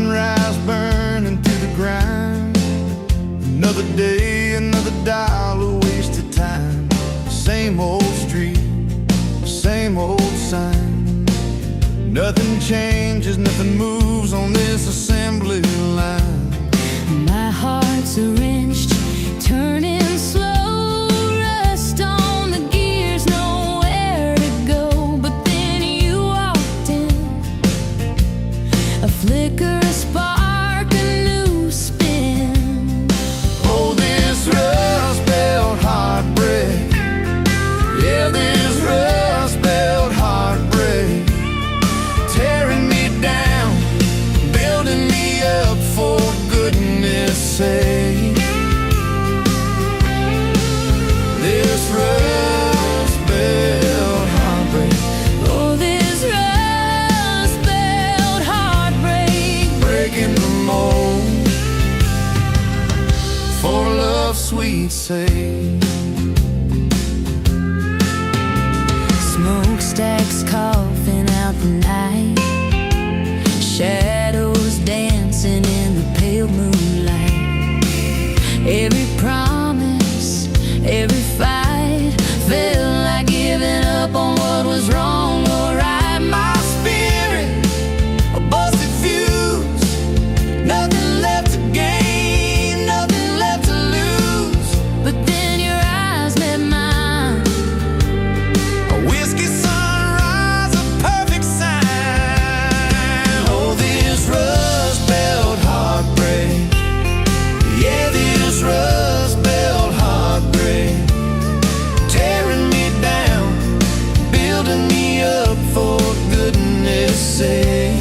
sunrise burning to the grind. Another day, another dollar wasted time. Same old street, same old sign. Nothing changes, nothing moves on this assembly line. My heart's a wrenched, turning slow, rust on the gears, nowhere to go. But then you walked in, a flicker, a spark, a new spin. Oh, this rust belt heartbreak, yeah, this rust belt heartbreak, tearing me down, building me up, for goodness sake. This rust belt heartbreak, Oh, this rust belt heartbreak, breaking the mold, for love's sweet sake. smokestacks coughing out the night, shadows dancing in the pale moonlight. Every promise, every fight felt like giving up on what was wrong or right. My spirit, a busted fuse, nothing left to gain, nothing left to lose. But then your eyes met mine, A whiskey sunrise, a perfect sign. Oh, this rust belt heartbreak, yeah, this rust belt heartbreak, tearing me down, building me up, for goodness sake.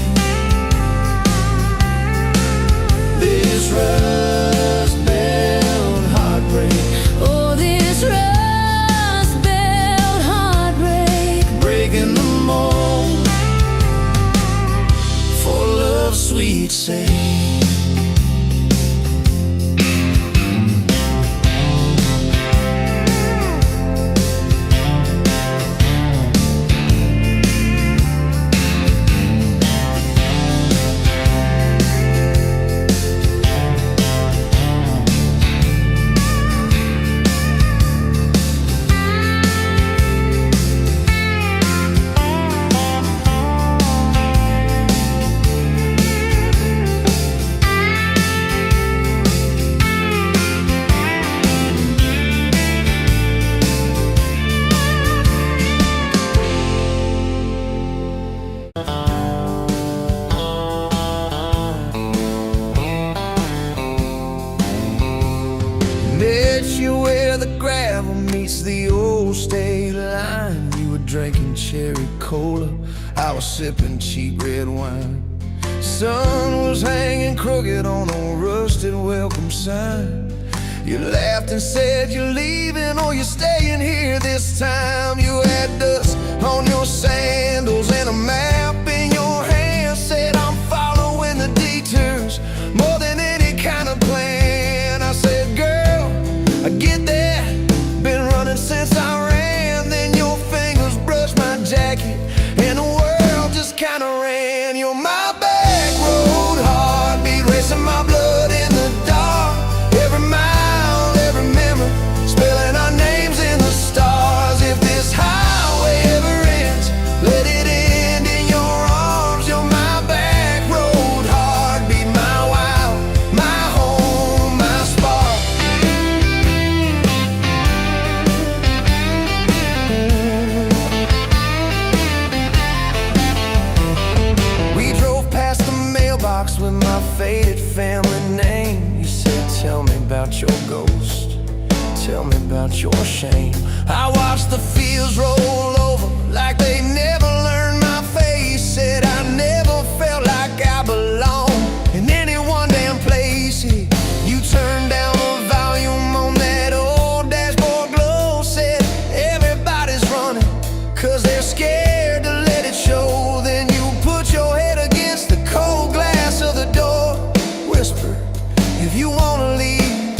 This rust belt heartbreak, oh, this rust belt heartbreak. breaking the mold, for love's sweet sake. Met you where the gravel meets the old state line. You were drinking cherry cola, I was sipping cheap red wine. Sun was hanging crooked on a rusted welcome sign. You laughed and said you're leaving or you're staying here this time. You had dust on your sandals and a map in your hand. Said I'm following the detours more than any kind of plan. I said, girl, I get that, been running since I ran. Then your fingers brushed my jacket and the world just kinda ran. You're my back road heartbeat, racing my blood in the dark. Every mile, every memory, spelling our names in the stars. If this highway ever ends, let it end in your arms. You're my back road heartbeat, my wild, my home, my spark. We drove past the mailbox with my faded family name. You said, tell me about your ghost, tell me about your shame. I watched the fields roll over like they never learned my face. Said I never felt like I belonged in any one damn place. You turned down the volume on that old dashboard glow. Said everybody's running 'cause they're scared to let it show. Then you put your head against the cold glass of the door, whisper, if you wanna leave,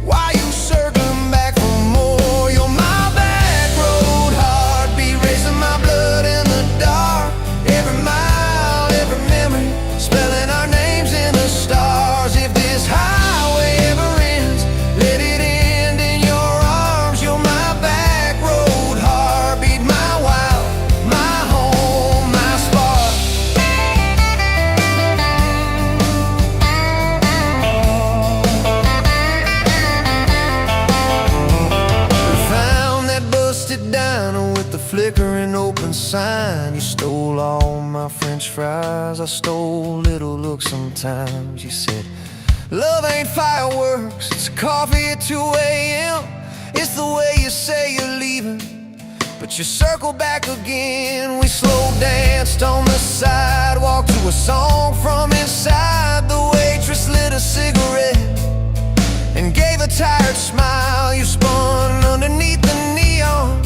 why you circling back for more? You're my back road heartbeat, racing my blood in the dark. Every mile french fries. I stole little looks sometimes. You said, love ain't fireworks, it's coffee at 2 a.m. It's the way you say you're leaving, but you circle back again. We slow danced on the sidewalk to a song from inside. The waitress lit a cigarette and gave a tired smile. You spun underneath the neon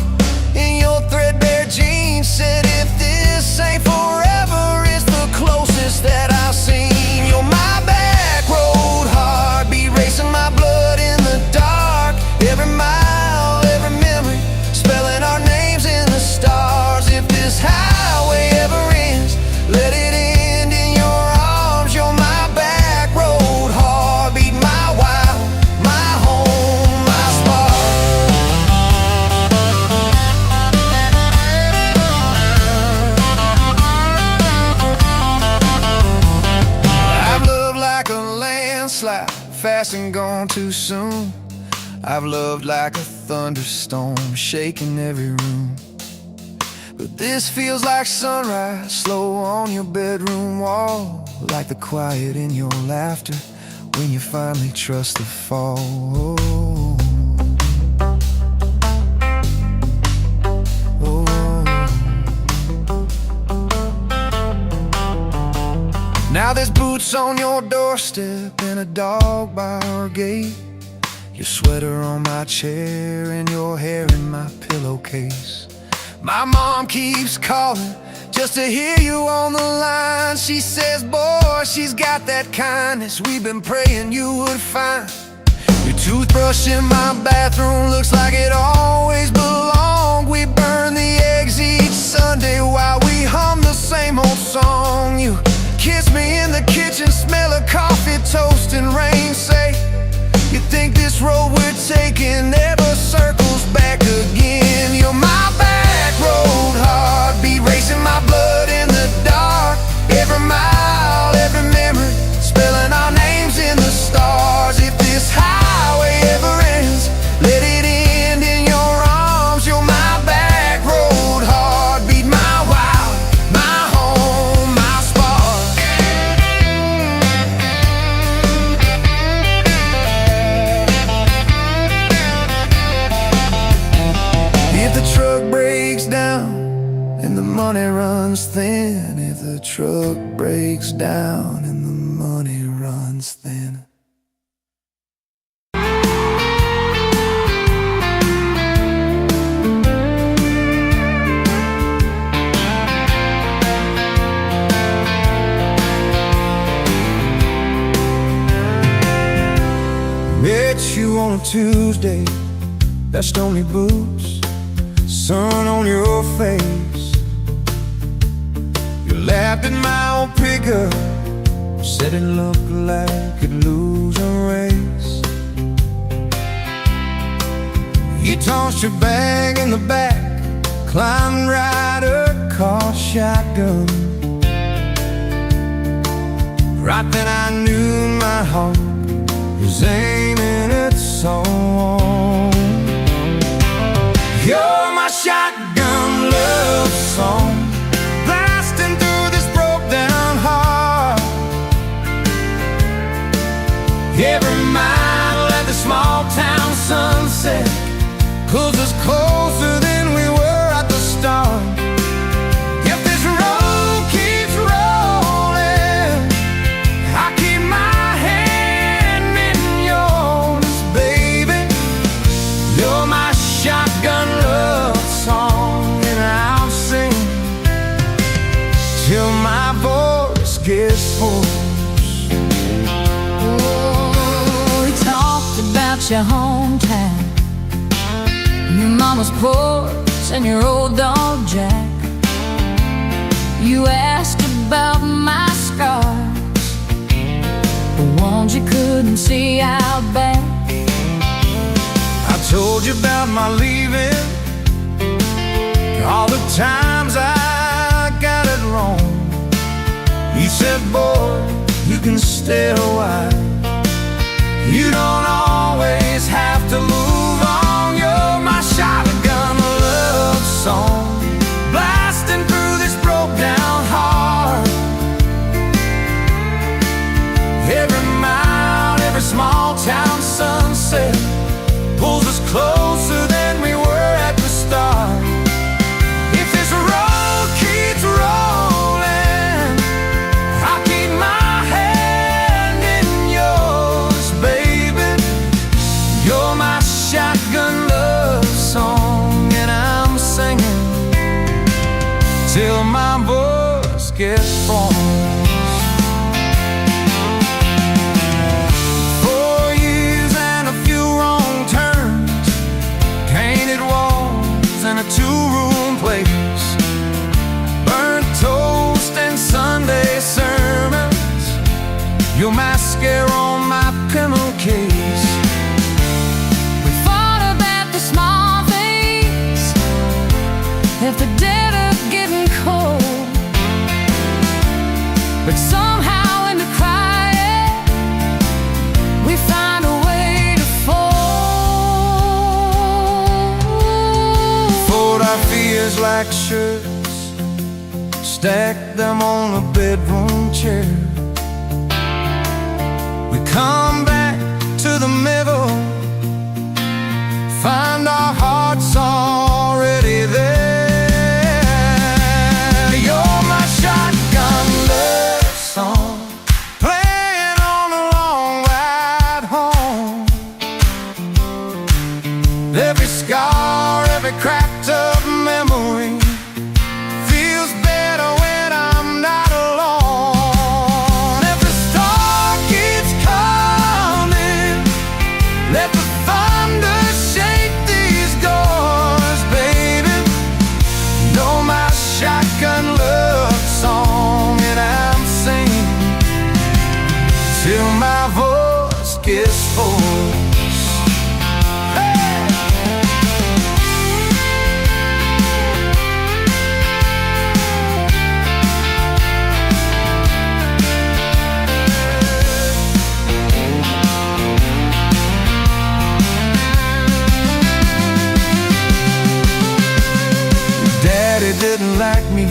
in your threadbare jeans. Said, if this ain't forever, it's the closest that I've seen. You're my back road heartbeat, racing my blood in the dark. Every mile, every memory, spelling our names in the stars. If this highway ever ends, let it end in your arms. You're my back road heartbeat, my wild, my home, my spark. I've loved like a landslide, fast and gone too soon. I've loved like a thunderstorm, shaking every room. But this feels like sunrise, slow on your bedroom wall, like the quiet in your laughter when you finally trust the fall. Now there's boots on your doorstep and a dog by our gate. Your sweater on my chair and your hair in my pillowcase. My mom keeps calling just to hear you on the line. She says, boy, she's got that kindness we've been praying you would find. Your toothbrush in my bathroom looks like it always belonged. We burn the eggs each Sunday while we hum the same old song. You kiss me in the kitchen, smell of coffee, toast and rain. Say, you think this road we're taking never circles back again. You're my back road heartbeat, racing my blood in the dark. Every mile, every memory, spelling our names in the stars. If this highway ever ends, let it end in your arms. You're my back road heartbeat, my wild, my home, my spark. If the truck breaks down and the money runs thin, if the truck breaks down and the money runs thin. Met you on a Tuesday, that's only boots, sun on your face. You laughed at my old pickup, said it looked like it'd lose a race. You tossed your bag in the back, climbed right a car shotgun. Right then I knew my heart was aiming its song. You're my shotgun love song, blasting through this broke down heart. Every mile at the small town sunset pulls us closer than we were at the start. If this road keeps rolling, I keep my hand in yours, baby. You're my shotgun love song, and I'll sing till my voice gets hoarse. Oh, we talked about your hometown, your mama's porch and your old dog Jack. You asked about my scars, the ones you couldn't see out back. I told you about my leaving, all the times I got it wrong. You said, boy, you can stay a while, you don't always have to move on. You're my shotgun love song, blasting through this broke down heart. sunset pulls us closer than we were at the start. If this road keeps rolling, I'll keep my hand in yours, baby. You're my shotgun love song, and I'm singing till my voice gets hoarse. 4 years and a few wrong turns, painted walls and a 2-room place, burnt toast and Sunday sermons, your mascara on my pillowcase. We fought about the small things, if the dead are getting cold, but somehow in the quiet we find a way to Fold our fears like shirts, stack them on a bedroom chair. We come back to the middle, find our hearts already there. You're my shotgun love song, playing on a long ride home. Every scar, every cracked up memory feels better when I'm not alone. If the star keeps coming, let the thunder shake these doors, baby. Know my shotgun love song, and I'm singing till my voice gets hoarse. Daddy didn't like me,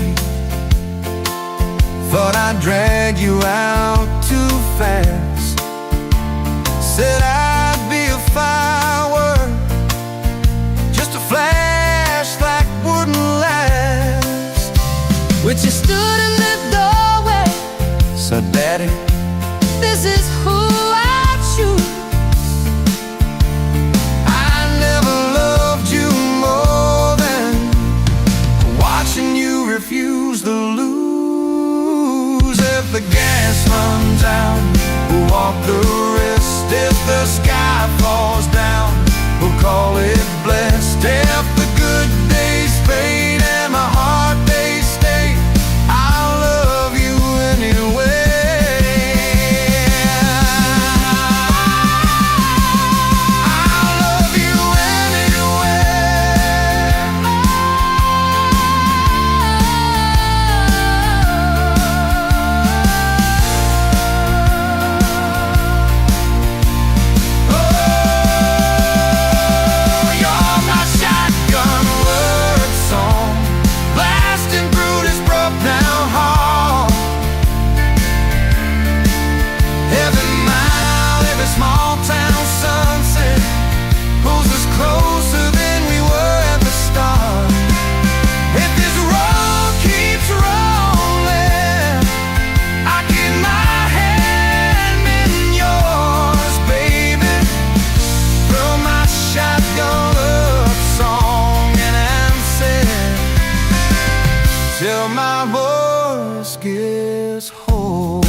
thought I'd drag you out too fast. Said I'd be a firework, just a flash like wouldn't last. But you stood in the doorway, So Daddy, this is who I choose. I never loved you more than watching you refuse to lose. If the gas runs out, we'll walk the rest. If the sky falls down, we'll call it blessed. If the good days fade and my hard days stay, I'll love you anyway. I'll love you anywhere. Oh, you're my shotgun word song, blasting through this broke down hall. Every mile, every small town sunset pulls us closer than we were at the start. If this road keeps rolling, I keep my hand in yours, baby. Throw my shotgun love song, and I'm singing till my voice gets hoarse.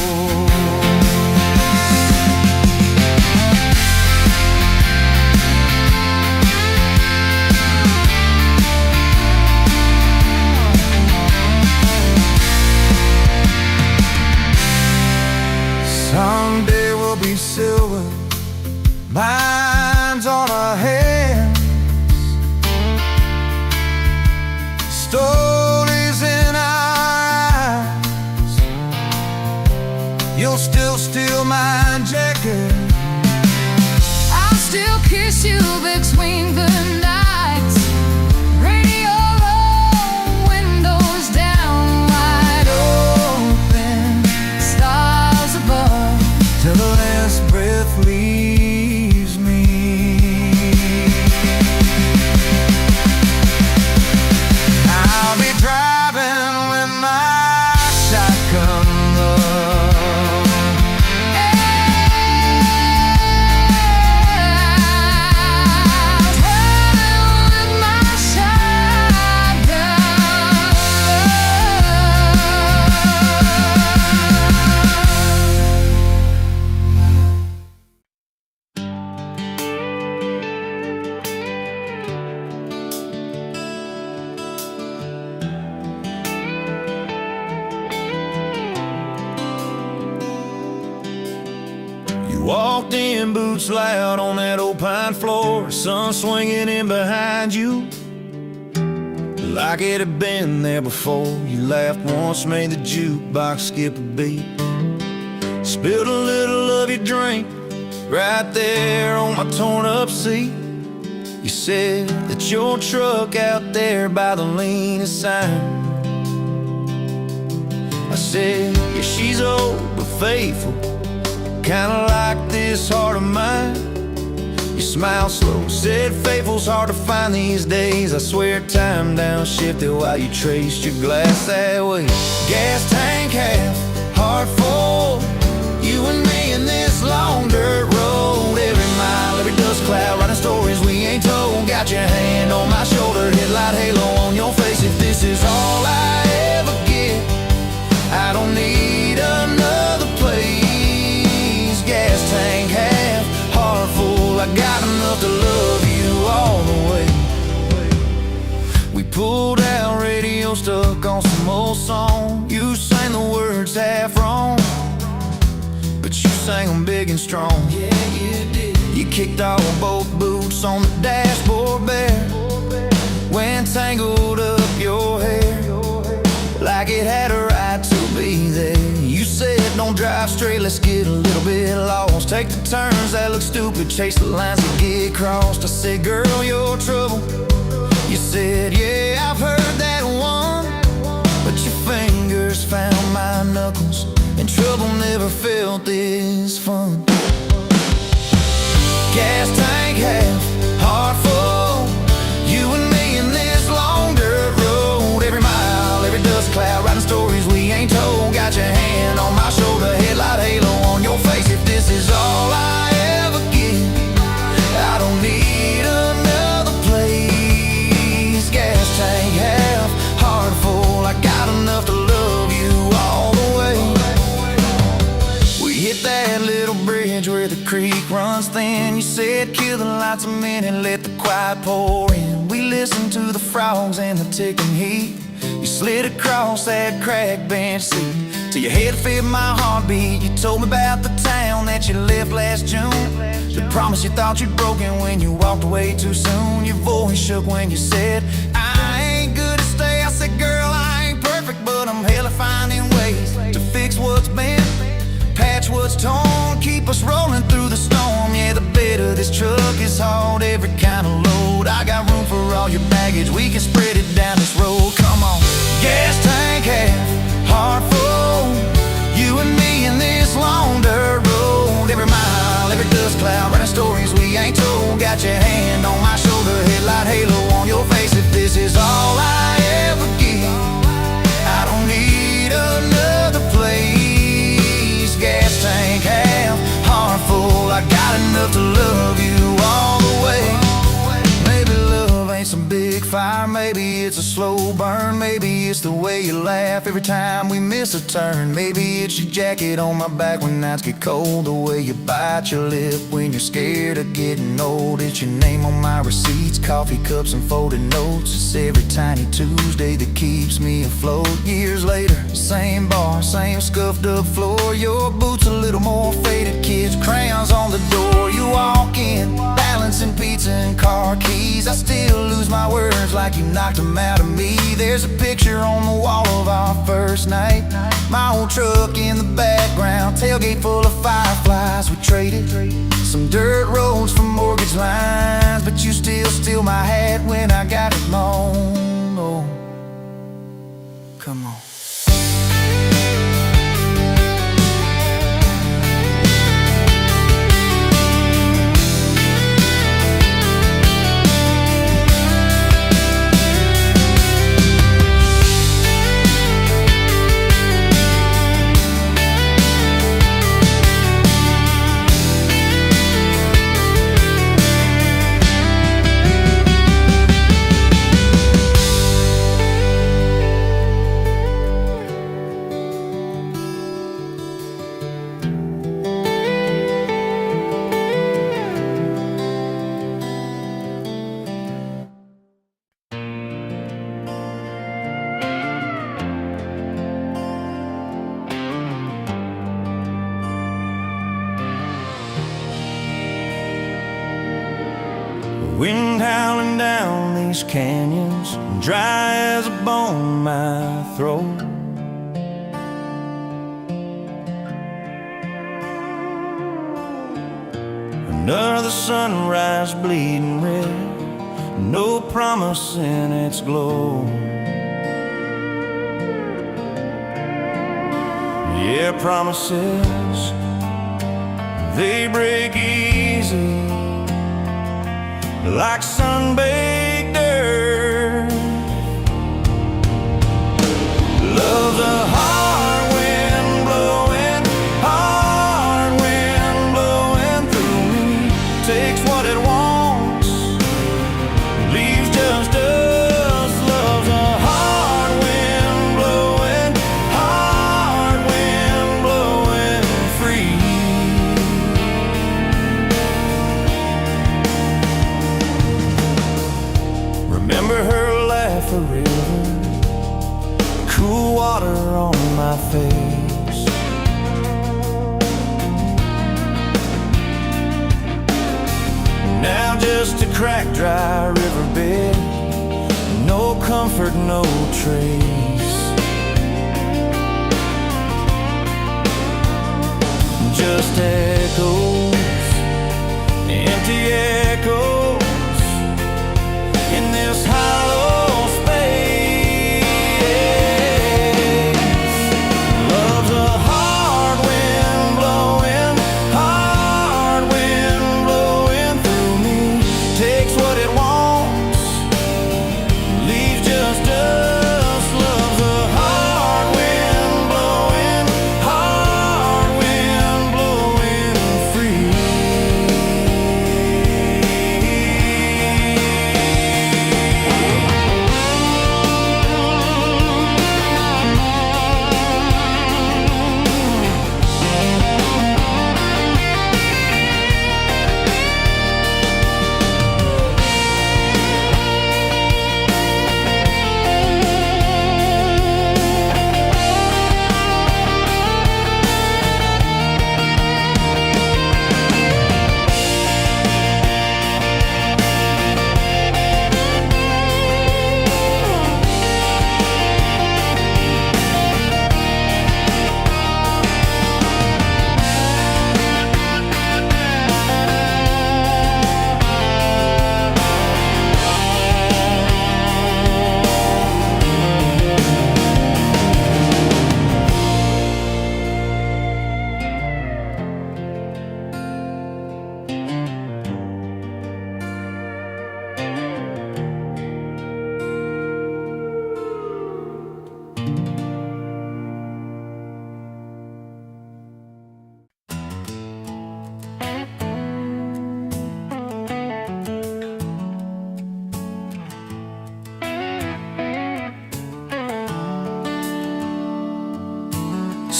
Someday we'll be silver, lines on our hands, stories in our eyes. You'll still steal my jacket, I'll still kiss you between the nights. Radio on, windows down, wide open, stars above. till the last breath leaves me. Walked in, boots loud on that old pine floor, sun swinging in behind you like it had been there before. You laughed once, made the jukebox skip a beat, spilled a little of your drink right there on my torn up seat. You said that your truck out there by the leanest sign. I said, yeah, she's old but faithful, kinda like this heart of mine. You smiled slow, said faithful's hard to find these days. I swear time downshifted while you traced your glass that way. Gas tank half, heart full, you and me in this long dirt road. Every mile, every dust cloud, writing stories we ain't told. Got your hand on my shoulder, headlight halo on your face. If this is all I ever get, I don't need another place. Gas tank half, heart full, I got enough to love you all the way. We pulled out, radio stuck on some old song. You sang the words half wrong, but you sang them big and strong. Yeah, you did. You kicked off both boots on the dashboard bare, when tangled up your hair like it had a right to be there. You said don't drive straight, let's get a little bit lost, take the turns that look stupid, chase the lines that get crossed. I said, girl, you're trouble. You said, yeah, I've heard that one, but your fingers found my knuckles, and trouble never felt this fun. Gas tank half, heart full, you and me in this long dirt road. Every mile, every dust cloud, writing stories we ain't told. Got your hand on my shoulder, headlight halo on your face. If this is all I ever get, I don't need another place. Gas tank half, heart full, I got enough to love you all the way. We hit that little bridge where the creek runs thin. You said kill the lights a minute, let the quiet pour in. We listened to the frogs and the ticking heat. You slid across that cracked bench seat till your head fit my heartbeat. You told me about the town that you left last June, the promise you thought you'd broken when you walked away too soon. Your voice shook when you said, I ain't good to stay. I said, girl, I ain't perfect, but I'm hella finding ways to fix what's bent, patch what's torn, keep us rolling through the storm. Yeah, the bed of this truck is hauled every kind of load. I got room for all your baggage, we can spread it down this road. Come on. Gas tank half, heart full, you and me in this long dirt road. Every mile, every dust cloud, writing stories we ain't told. Got your hand on my shoulder, headlight halo on your face. If this is all I ever get, I don't need another place. Gas tank half, heart full, I got enough to love you all the way. Maybe love ain't some big fire, maybe it's a slow burn, maybe it's the way you laugh every time we miss a turn. Maybe it's your jacket on my back when nights get cold, the way you bite your lip when you're scared of getting old. It's your name on my receipts, coffee cups and folded notes. It's every tiny Tuesday that keeps me afloat. Years later, same bar, same scuffed up floor, your boots a little more faded, kids' crayons on the door. You walk in, balancing pizza and car keys. I still lose my words like you knocked them out of me. There's a picture on the wall of our first night, my old truck in the background, tailgate full of fireflies. We traded some dirt roads for mortgage lines, but you still steal my hat when I got it long. Oh, come on. Wind howling down these canyons, dry as a bone my throat. Another sunrise bleeding red, no promise in its glow. Yeah, promises, they break easy, like sun-baked earth. Love's a hard wind blowing, hard wind blowing through me. Takes what it wants, leaves just us. Love's a hard wind blowing, hard wind blowing free. Remember her laugh, a river, cool water on my face. Now just a cracked, dry riverbed, no comfort, no trace. Just echoes, empty echoes in this hollow space. Love's a hard wind blowing, hard wind blowing through me. Takes what it wants, leaves just us. Love's a hard wind blowing, hard wind blowing free.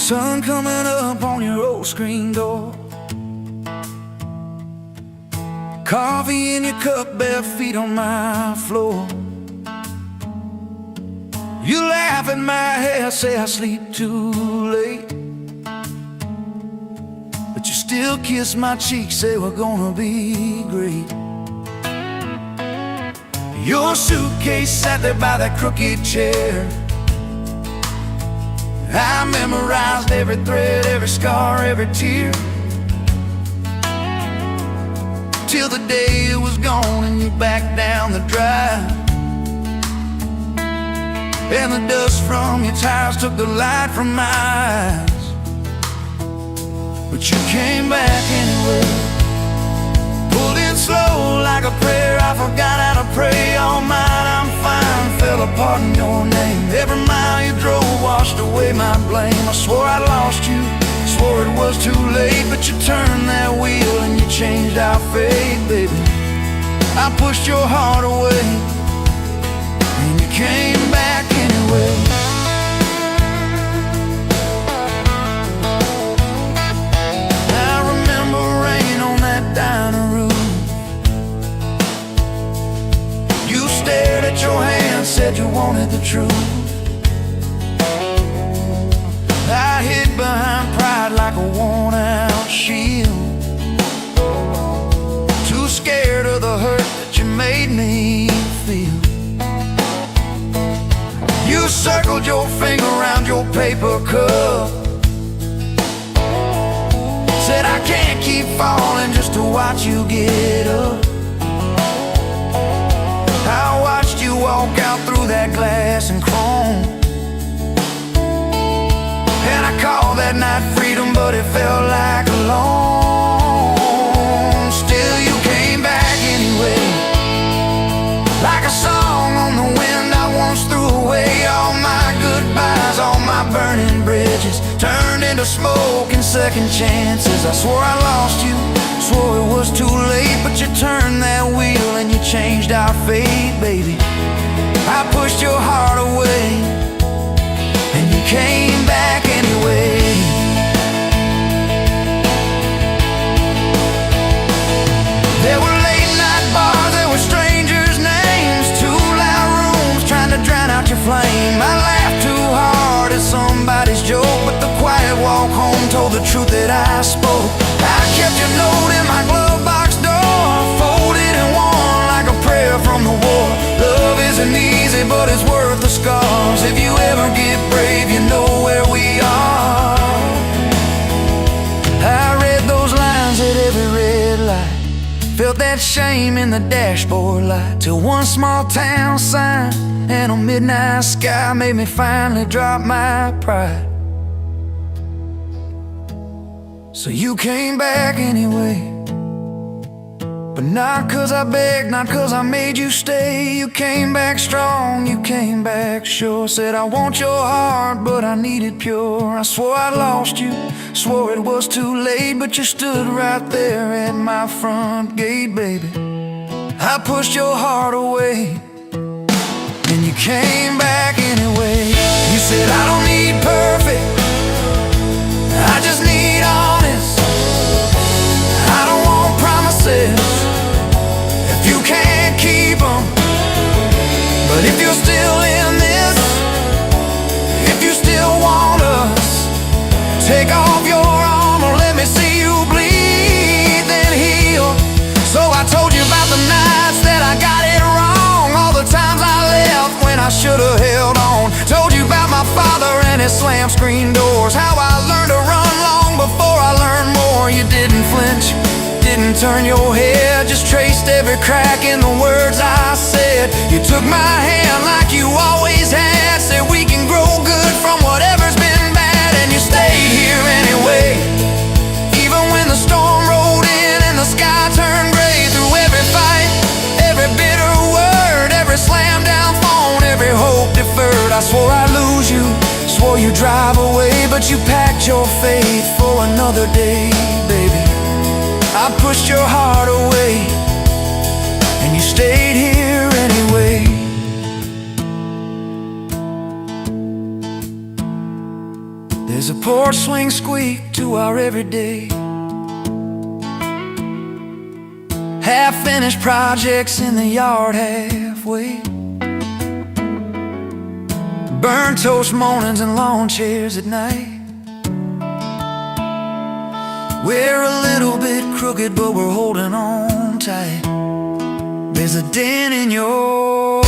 Sun coming up on your old screen door, coffee in your cup, bare feet on my floor. You laugh at my hair, say I sleep too late, but you still kiss my cheek, say we're gonna be great. Your suitcase sat there by that crooked chair. I memorized every thread, every scar, every tear, till the day it was gone and you backed down the drive, and the dust from your tires took the light from my eyes. But you came back anyway, pulled in slow like a prayer. I forgot how to pray all night. I'm fine, fell apart in your name. Every mile you drove washed away my blame. I swore I'd lost you, swore it was too late, but you turned that wheel and you changed our fate, baby. I pushed your heart away and you came back anyway. I remember rain on that dining room. You stared at your hand, said you wanted the truth. I hid behind pride like a worn-out shield, too scared of the hurt that you circled your finger around your paper cup. Said I can't keep falling just to watch you get up. I watched you walk out through that glass and chrome, and I called that night freedom, but it felt like alone. Still you came back anyway, like a song on the wind I once threw away. All my goodbyes, all my burning bridges turned into smoke and second chances. I swore I lost you, swore it was too late, but you turned that wheel and you changed our fate, baby. I pushed your heart away and you came back anyway. There were late night bars, there were strangers' names, too loud rooms trying to drown out your flame. I laughed too hard at somebody's joke, but the quiet walk home told the truth that I spoke. I kept your note in my glove box door, folded and worn like a prayer from the war. Love isn't easy, but it's worth the scars. If you ever get brave, you know where we are. I read those lines at every red light, felt that shame in the dashboard light, till one small town sign and a midnight sky made me finally drop my pride. So you came back anyway, but not 'cause I begged, not 'cause I made you stay. You came back strong, you came back sure. Said I want your heart, but I need it pure. I swore I lost you, swore it was too late, but you stood right there at my front gate, baby. I pushed your heart away and you came back anyway. You said I don't need perfect, I just need honest. I don't want promises if you can't keep them. But if you're still in this, if you still want us, take off your armor, let me see you bleed, then heal. So I told you about the nights that I got it wrong, all the times I left when I should have held on. Told you about my father and his slam screen doors, how I learned to run long before I learned more. You didn't flinch, didn't turn your head, just traced every crack in the words I said. You took my hand like you always had, said we can grow good from whatever's been bad, and you stayed here anyway. Even when the storm rolled in and the sky turned gray, through every fight, every bitter word, every slam down phone, every hope deferred, I swore I'd lose you, swore you'd drive away, but you packed your faith for another day, baby. I pushed your heart away and you stayed here anyway. There's a porch swing squeak to our everyday, half-finished projects in the yard halfway, burnt toast mornings and lawn chairs at night. We're a little bit crooked, but we're holding on tight. There's a dent in your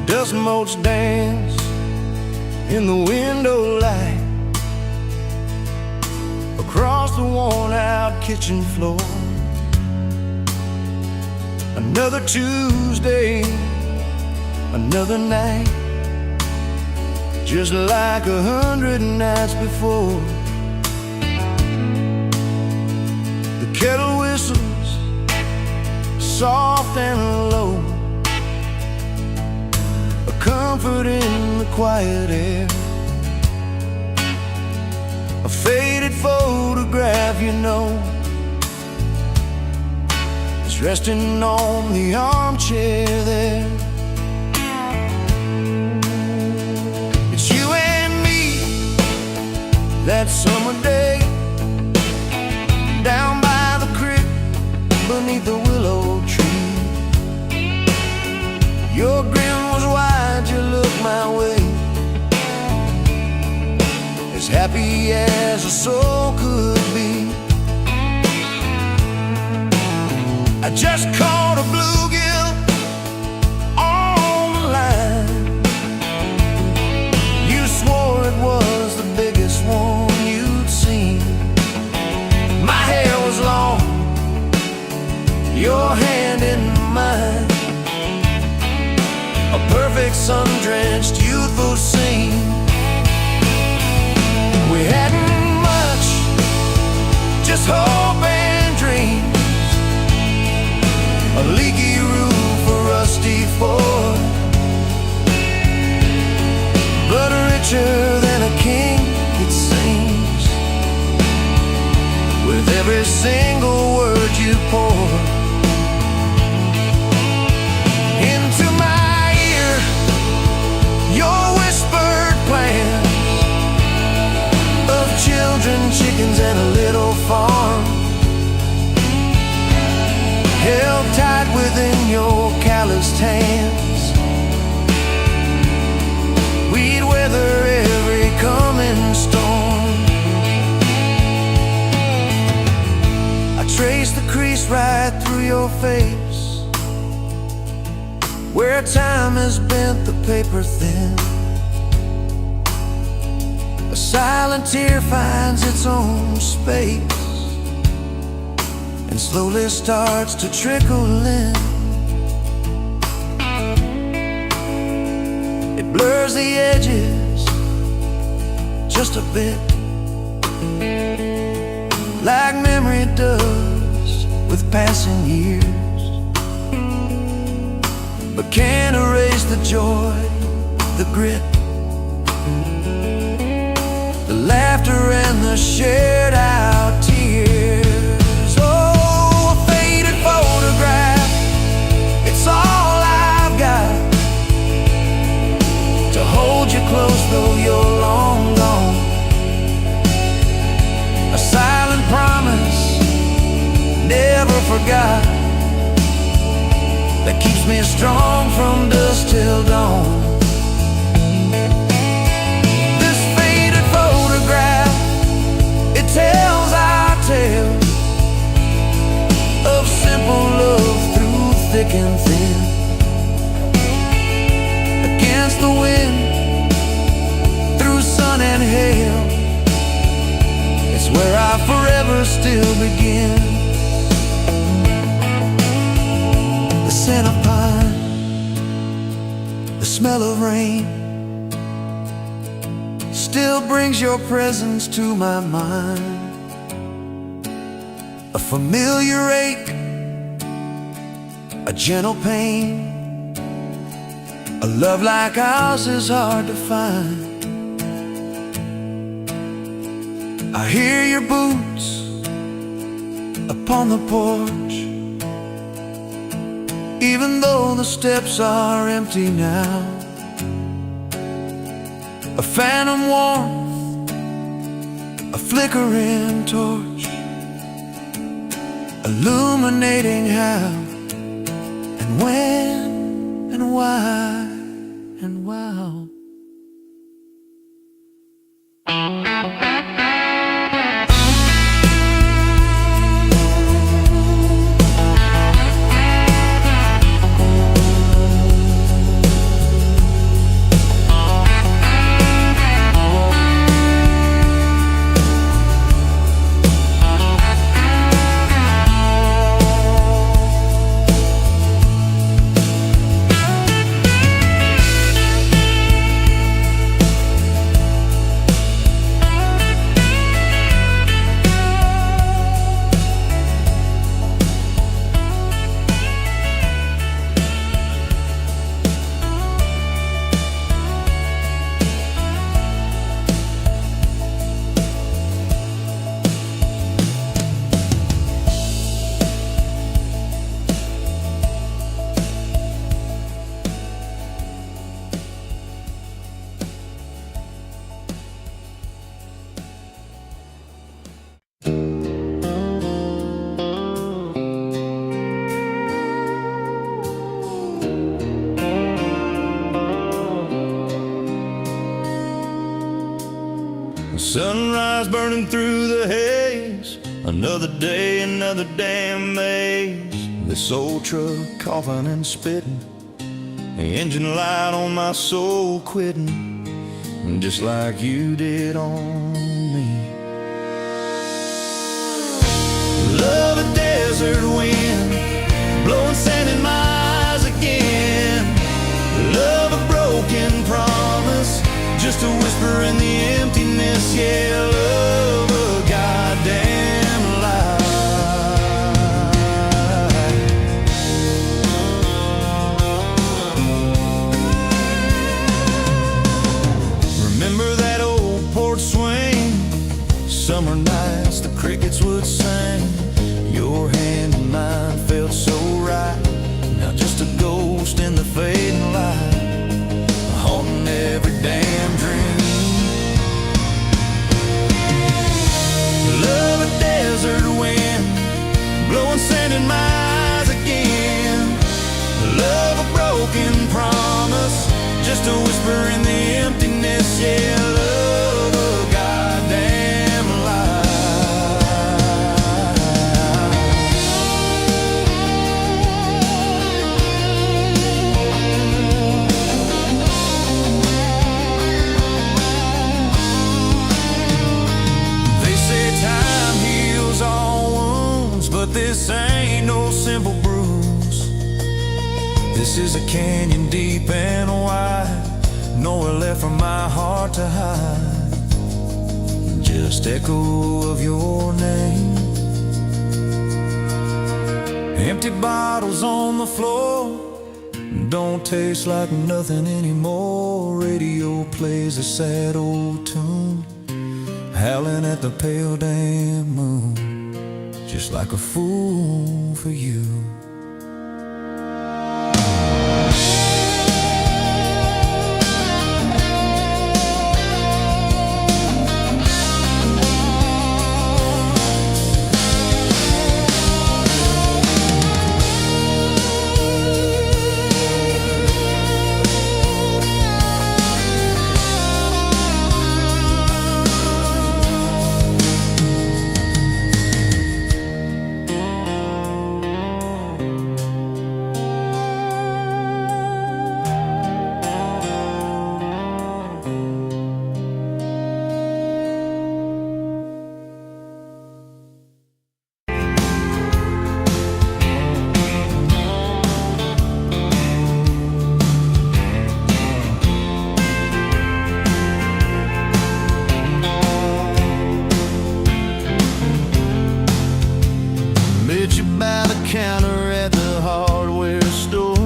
dust motes dance in the window light across the worn-out kitchen floor. Another Tuesday, another night, just like 100 nights before. The kettle whistles soft and low, a comfort in the quiet air. A faded photograph, you know, is resting on the armchair there. It's you and me that summer day, down by the creek beneath the willow tree. Your grin was wide, you looked my way, as happy as a soul could be. I just caught a bluegill on the line. You swore it was the biggest one you'd seen. My hair was long, your hand in mine, a perfect sun-drenched youthful scene. We hadn't much, just hope and dreams, a leaky roof, a rusty Ford, but richer than a king, it seems, with every single word you poured into my ear. Your whispered plans of children, chickens, and a little farm, held tight within your calloused hands. We'd weather every coming storm. I traced the crease right through your face, where time has bent the paper thin. A silent tear finds its own space and slowly starts to trickle in. It blurs the edges just a bit, like memory does with passing years, but can't erase the joy, the grit, the laughter and the shared out tears. Oh, a faded photograph, it's all I've got to hold you close though you're long gone. A silent promise, never forgot, that keeps me strong from dusk till dawn. This faded photograph, it tells our tale of simple love through thick and thin. Against the wind, through sun and hail, it's where I forever still begin. The scent of pine, the smell of rain, still brings your presence to my mind. A familiar ache, a gentle pain, a love like ours is hard to find. I hear your boots upon the porch, even though the steps are empty now. A phantom warmth, a flickering torch, illuminating how and when and why and wow. Sunrise burning through the haze, another day, another damn maze. This old truck coughing and spitting, the engine light on my soul quitting, just like you did on me. Love a desert wind, blowing sand in my eyes again. Love a broken promise, just a whisper in the emptiness. Yeah, love a goddamn lie. Remember that old porch swing, summer nights the crickets would sing. Your hand in mine felt so right, now just a ghost in the fading light, haunting every damn dream. Love a desert wind, blowing sand in my eyes again. Love a broken promise, just a whisper in the emptiness. Yeah, love a goddamn lie. Time heals all wounds, but this ain't no simple bruise. This is a canyon deep and wide, nowhere left for my heart to hide. Just echo of your name. Empty bottles on the floor, don't taste like nothing anymore. Radio plays a sad old tune, howling at the pale damn moon, just like a fool for you. Counter at the hardware store,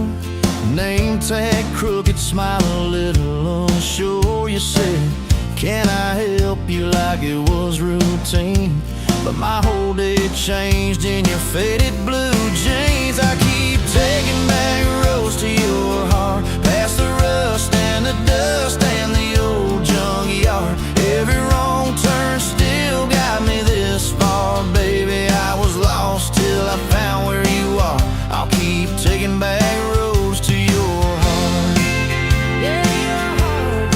name tag crooked, smile a little unsure. You said, can I help you, like it was routine, but my whole day changed in your faded blue jeans. I keep taking back roads to your heart, past the rust and the dust and the old junkyard. Every wrong turn still got me this far, baby. I was lost till I found where you are. I'll keep taking back roads to your heart. Yeah, your heart.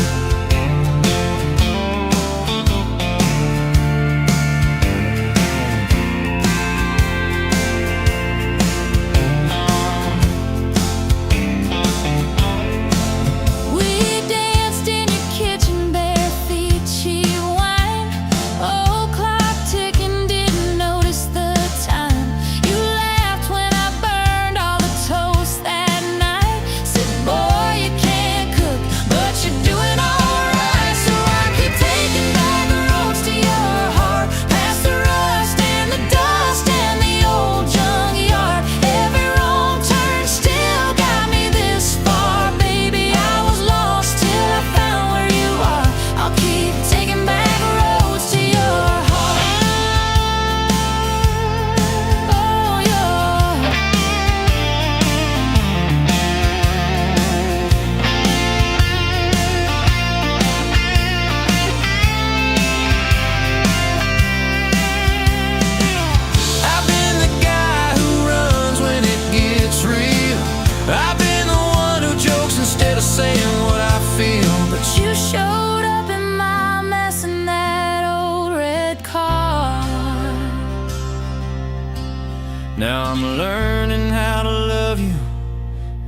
Now I'm learning how to love you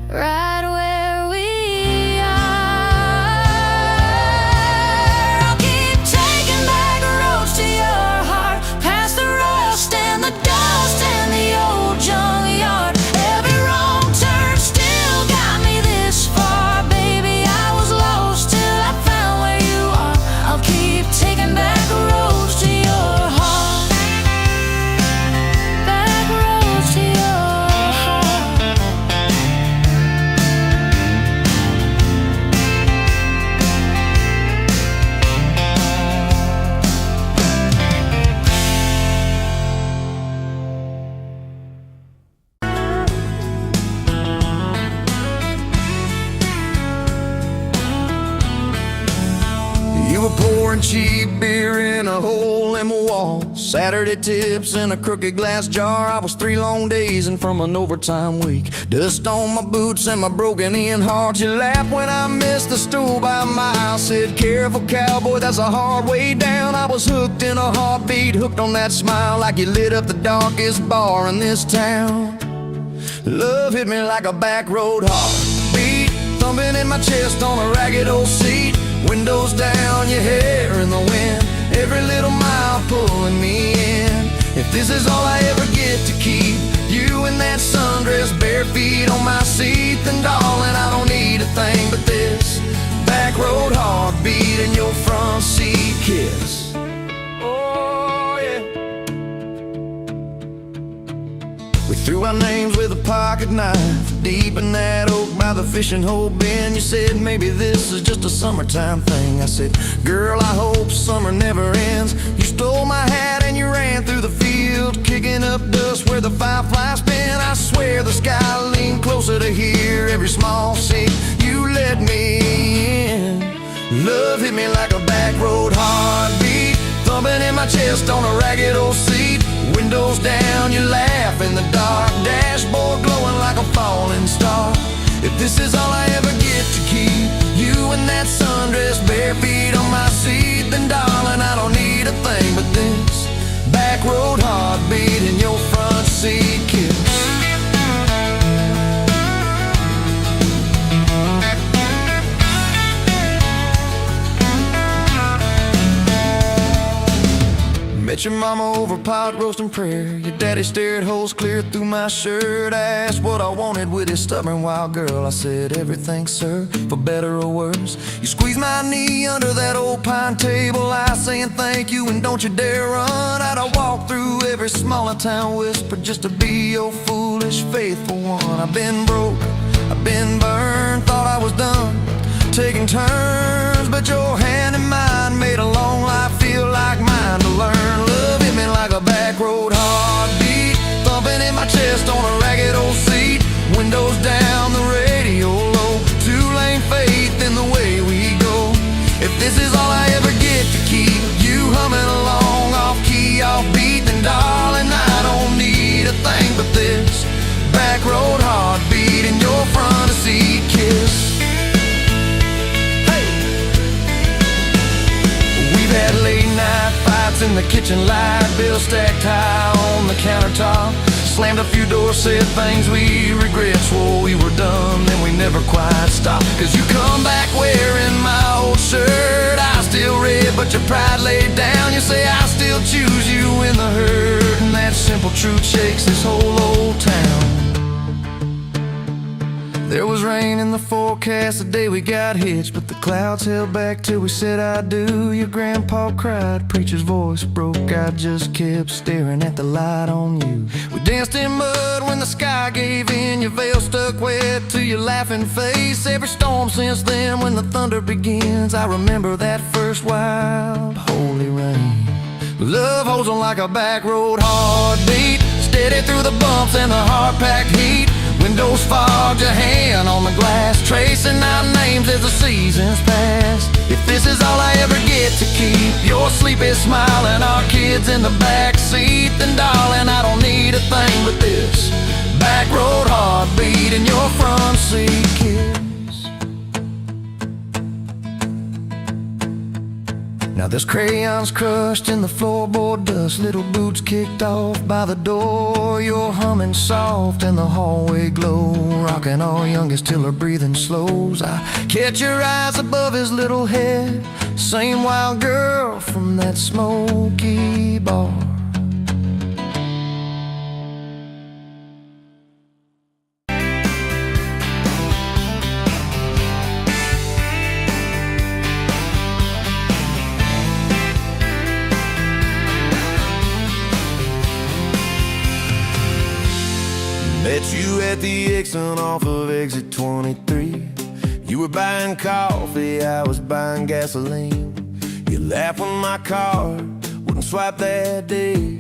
right where we are. I'll keep taking back roads to your heart, past the rust and the dust and the old junkyard. Every wrong turn still got me this far. Baby, I was lost till I found where you are. I'll keep taking back roads to your heart, back roads to your heart. You were pouring cheap beer in a hole in my wall, Saturday tips in a crooked glass jar. I was 3 long days and from an overtime week, dust on my boots and my broken-in heart. You laughed when I missed the stool by a mile, said, "Careful, cowboy, that's a hard way down." I was hooked in a heartbeat, hooked on that smile, like you lit up the darkest bar in this town. Love hit me like a back road heartbeat, thumping in my chest on a ragged old seat. Windows down, your hair in the wind, every little mile pulling me in. If this is all I ever get to keep, you in that sundress, bare feet on my seat, then darling, I don't need a thing but this back road heartbeat and your front seat kiss. Oh yeah. We threw our names with a pocket knife deep in that oak by the fishing hole bin. You said maybe this is just a summertime thing. I said, girl, I hope summer never ends. You stole my hat and you ran through the field, kicking up dust where the fireflies spin. I swear the sky leaned closer to hear every small sink you let me in. Love hit me like a back road heartbeat, thumping in my chest on a ragged old seat. Windows down, you laugh in the dark, dashboard glowing like a falling star. If this is all I ever get to keep, you in that sundress, bare feet on my seat, then darling, I don't need a thing but this back road heartbeat and your front seat kiss. Met your mama over pot roasting prayer. Your daddy stared holes clear through my shirt. I asked what I wanted with his stubborn wild girl. I said, everything, sir, for better or worse. You squeezed my knee under that old pine table, I saying thank you and don't you dare run. I'd have walked through every smaller town whisper just to be your foolish, faithful one. I've been broke, I've been burned, thought I was done taking turns, but your hand in mine made a long life feel like mine to learn. Love hit me like a back road heartbeat, thumping in my chest on a ragged old seat. Windows down, the radio low, 2-lane faith in the way we go. If this is all I ever get to keep, you humming along off key, off beat, then darling, I don't need a thing but this back road heartbeat and your front seat kiss. Had late night fights in the kitchen light, bills stacked high on the countertop. Slammed a few doors, said things we regret, swore we were done, then we never quite stopped. Cause you come back wearing my old shirt, I still red but your pride laid down. You say I still choose you in the hurt, and that simple truth shakes this whole old town. There was rain in the forecast the day we got hitched, but the clouds held back till we said I do. Your grandpa cried, preacher's voice broke, I just kept staring at the light on you. We danced in mud when the sky gave in, your veil stuck wet to your laughing face. Every storm since then, when the thunder begins, I remember that first wild, holy rain. Love holds on like a back road heartbeat, steady through the bumps and the hard-packed heat. Windows fogged, your hand on the glass, tracing out names as the seasons pass. If this is all I ever get to keep, your sleepy smile and our kids in the back seat, then darling, I don't need a thing but this back road heartbeat and your front seat kiss. Now there's crayons crushed in the floorboard dust, little boots kicked off by the door. You're humming soft in the hallway glow, rocking our youngest till her breathing slows. I catch your eyes above his little head, same wild girl from that smoky bar. Met you at the exit off of exit 23. You were buying coffee, I was buying gasoline. You laughed when my card wouldn't swipe that day.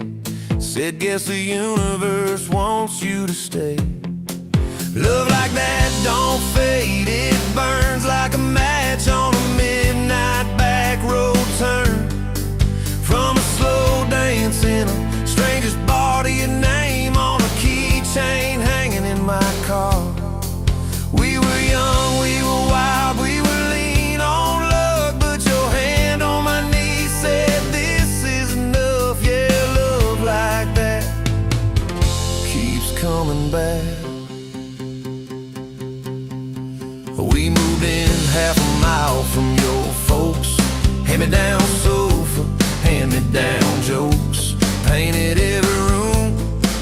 Said, guess the universe wants you to stay. Love like that don't fade, it burns like a match on a midnight back road turn. From a slow dance in a stranger's bar to your name on a keychain hanging in my car. We were young, we were wild, we were lean on luck, but your hand on my knee said this is enough. Yeah, love like that keeps coming back. We moved in half a mile from your folks, hand-me-down sofa, hand-me-down jokes. Painted every room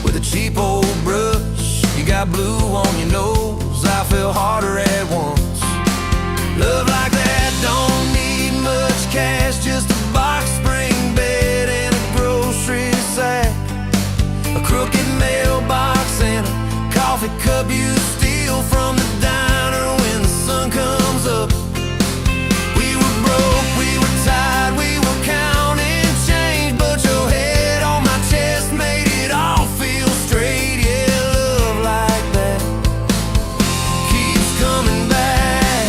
with a cheap old brush. You got blue on your nose, I fell harder at once. Love like that don't need much cash, just a box spring bed and a grocery sack, a crooked mailbox and a coffee cup you steal from the diner when the sun comes up. We were broke, we were tired, we were counting change, but your head on my chest made it all feel straight. Yeah, love like that keeps coming back.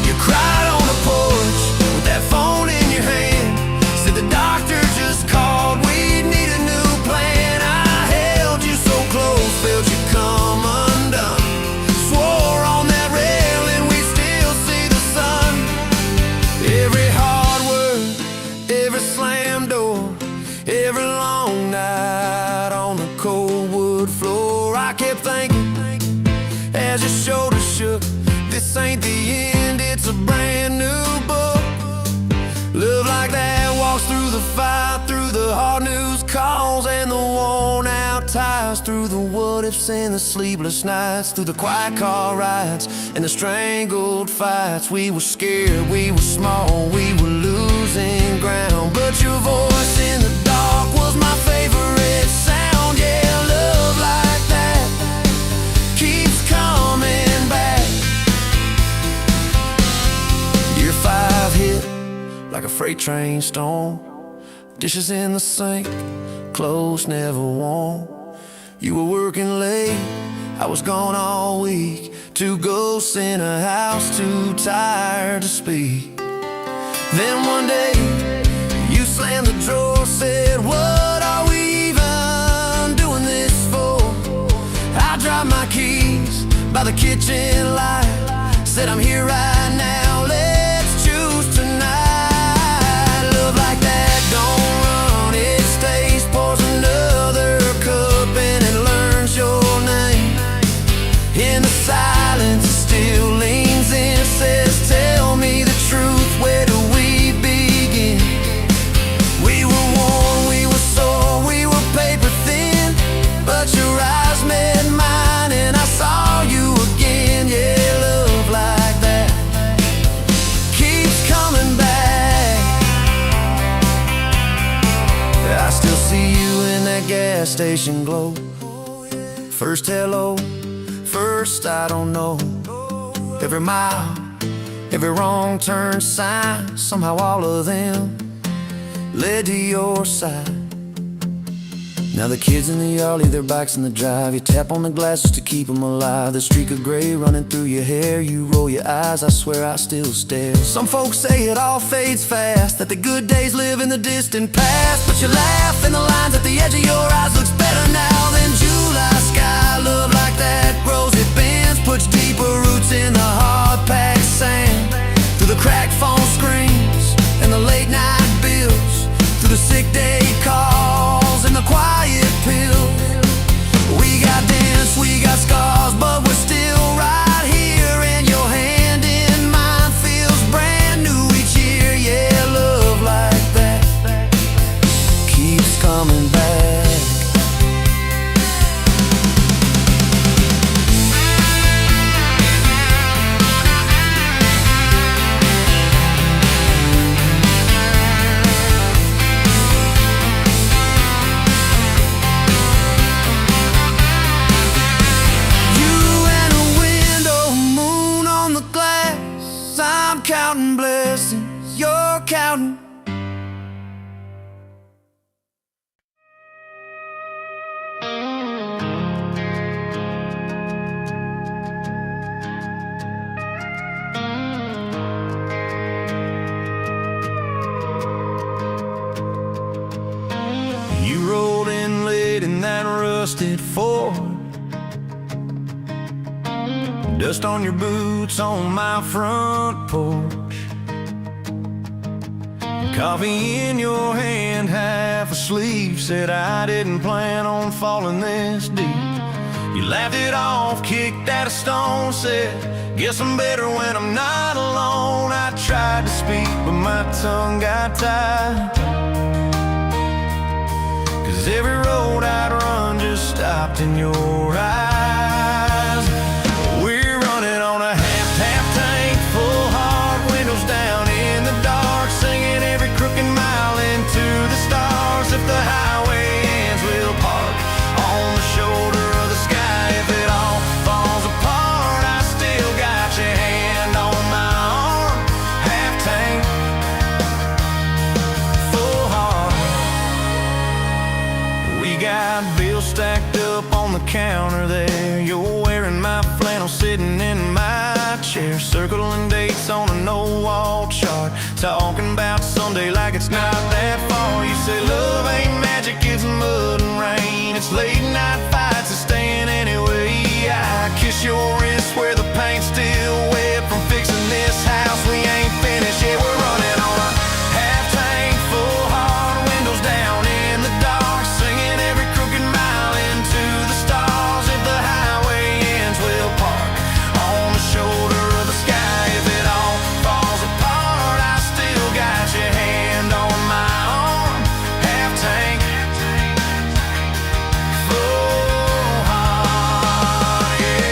You cried on the porch with that phone in your hand, said the doctor just called, we need a new plan. I held you so close, felt you come undone, swore on that railing we still see the sun. Every hard word, every slam door, every long night on the cold wood floor, I kept thinking as your shoulders shook, this ain't the end, it's a brand new book. Love like that walks through the fight, through the hard news calls and the worn out tires, through the what ifs and the sleepless nights, through the quiet car rides and the strangled fights. We were scared, we were small, we were losing ground, but your voice in the dark was my favorite sound. Yeah, love like that keeps coming back. Year 5 hit like a freight train storm, dishes in the sink, clothes never warm. You were working late, I was gone all week, 2 ghosts in a house too tired to speak. Then one day you slammed the drawer, said, what are we even doing this for? I dropped my keys by the kitchen light, said I'm here right now, let's choose tonight. Love like that don't run, it stays, pours another cup and it learns your name. In the silence it still leans in, says tell me the truth, where do we begin? We were worn, we were sore, we were paper thin, but your eyes met mine and I saw you again. Yeah, love like that keeps coming back. I still see you in that gas station glow, first hello, first I don't know. Every mile, every wrong turn sign, somehow all of them led to your side. Now the kids in the yard leave their bikes in the drive, you tap on the glasses to keep them alive. The streak of gray running through your hair, you roll your eyes, I swear I still stare. Some folks say it all fades fast, that the good days live in the distant past, but you laugh and the lines at the edge of your eyes looks better now than July sky. Love like that grows, it bends, puts deeper roots in the hard-packed sand, through the cracked phone screens and the late night bills, through the sick day calls and the quiet pills. We got dents, we got scars, but we're still right here, and your hand in mine feels brand new each year. Yeah, love like that keeps coming back. I'm counting blessings, you're counting. You rolled in late in that rusted Ford, dust on your boots on my front porch, coffee in your hand, half asleep. Said I didn't plan on falling this deep. You laughed it off, kicked at a stone, said guess I'm better when I'm not alone. I tried to speak but my tongue got tied, 'cause every road I'd run just stopped in your eyes. We're running on a half tank, full hard, windows down in the dark, singing every crooked mile into the stars. If the highway ends, we'll park on the shoulder of the sky. If it all falls apart, I still got your hand on my arm. Half tank, full heart. We got bills stacked up on the counter there. You're wearing my flannel, sitting in my chair, circling dates on a no-wall chart, talking about someday like it's not that far. You say love ain't magic, it's mud and rain, it's late night fights and staying anyway. I kiss your wrist where the paint's still wet from fixing this house we ain't finished yet. We're running on a half tank, full hard, windows down in the dark, singing every crooked mile into the stars. If the highway ends, we'll park on the shoulder of the sky. If it all falls apart, I still got your hand on my arm. Half tank, full heart, yeah.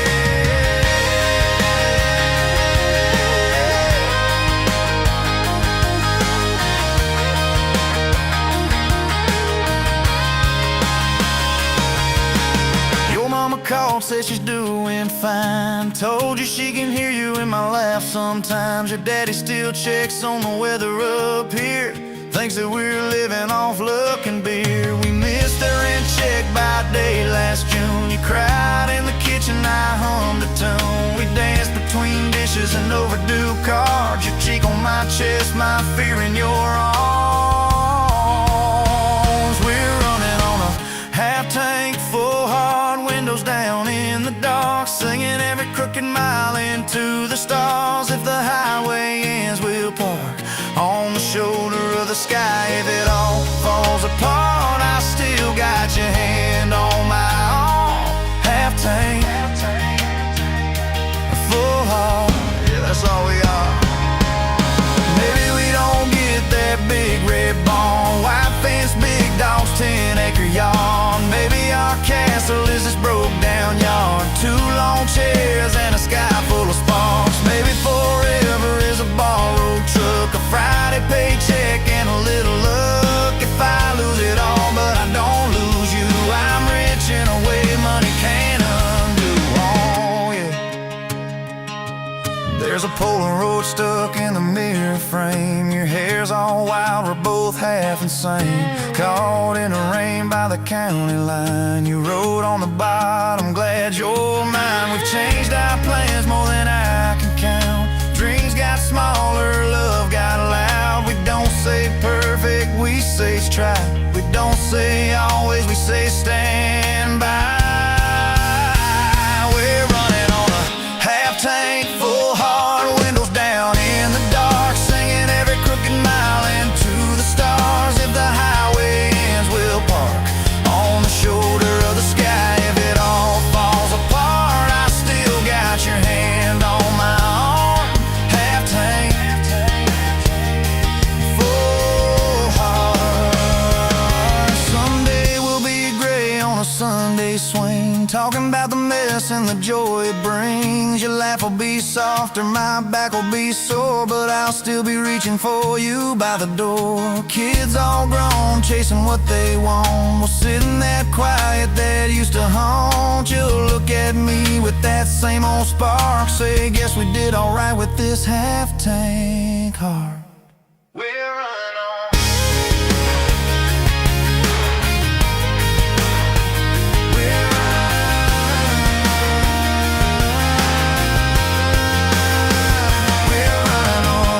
Your mama called, said she's doing fine, told you she can hear you in my laugh sometimes. Your daddy still checks on the weather up here, thinks that we're living off luck and beer. We missed our rent check by day last June. You cried in the kitchen, I hummed a tune. We danced between dishes and overdue cards, your cheek on my chest, my fear in your arms. We're running on a half tank, full hard, windows down in the dark, singing every crooked mile into the stars. If the highway ends, we'll park on the shoulder of the sky. If it all falls apart, I still got your hand on my arm. Half tank, full heart, yeah, that's all we are. Maybe we don't get that big red barn, white fence, big dogs, 10-acre yard. Maybe our castle is this broke down yard, 2 long chairs and a sky full of sparks. Maybe forever is a borrowed truck, a Friday paycheck and a little luck. If I lose it all but I don't lose you, I'm rich in a way money can't undo. Oh yeah. There's a Polaroid stuck in the mirror frame, your hair's all wild, we're both half insane, caught in the rain by the county line. You wrote on the bottom, glad you're mine. We've changed our plans more than I can count, dreams got smaller, love got loud. We don't say perfect, we say strive. We don't say always, we say stand by. We're running on a half tank, full hard, windows down in the dark, talking about the mess and the joy it brings. Your laugh will be softer, my back will be sore, but I'll still be reaching for you by the door. Kids all grown, chasing what they want, will sit in that quiet that used to haunt you. Look at me with that same old spark, say, guess we did alright with this half-tank heart. We're running on. We're running on.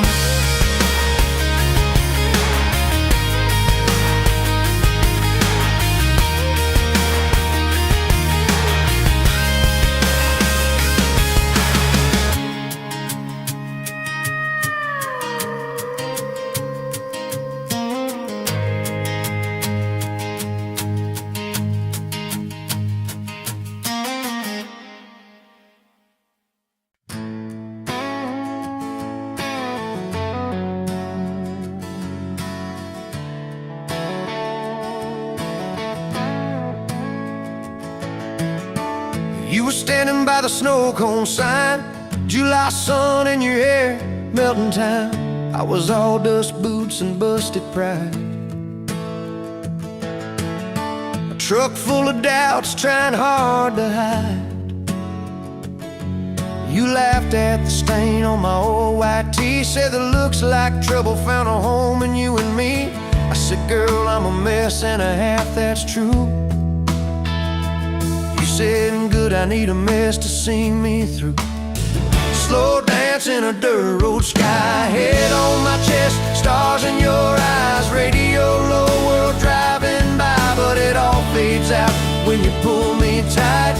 You were standing by the snow cone sign, July sun in your hair, melting time. I was all dust boots and busted pride, a truck full of doubts trying hard to hide. You laughed at the stain on my old white tee, said that looks like trouble found a home in you and me. I said, girl, I'm a mess and a half, that's true. Said, good, I need a mess to see me through. Slow dance in a dirt road sky, head on my chest, stars in your eyes, radio low, world driving by, but it all fades out when you pull me tight.